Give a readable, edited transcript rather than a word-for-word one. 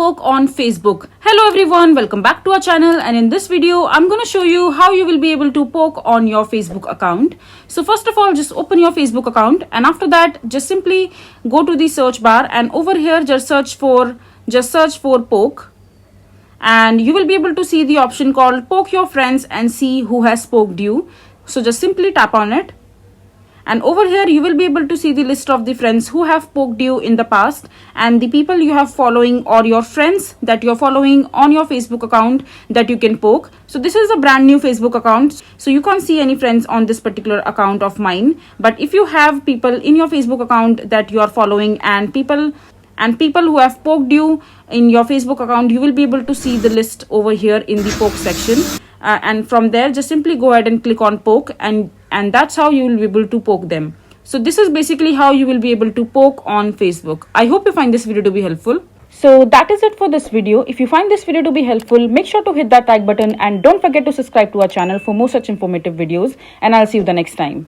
poke on Facebook. Hello everyone, welcome back to our channel, and in this video I'm going to show you how you will be able to poke on your Facebook account. So first of all, just open your Facebook account, and after that just simply go to the search bar, and over here just search for poke, and you will be able to see the option called poke your friends and see who has poked you. So just simply tap on it, and over here you will be able to see the list of the friends who have poked you in the past and the people you have following or your friends that you're following on your Facebook account that you can poke. So this is a brand new Facebook account, so you can't see any friends on this particular account of mine. But if you have people in your Facebook account that you are following and people who have poked you in your Facebook account, you will be able to see the list over here in the poke section. And from there just simply go ahead and click on poke, and that's how you will be able to poke them. So this is basically how you will be able to poke on Facebook. I hope you find this video to be helpful. So that is it for this video. If you find this video to be helpful, make sure to hit that like button and don't forget to subscribe to our channel for more such informative videos, and I'll see you the next time.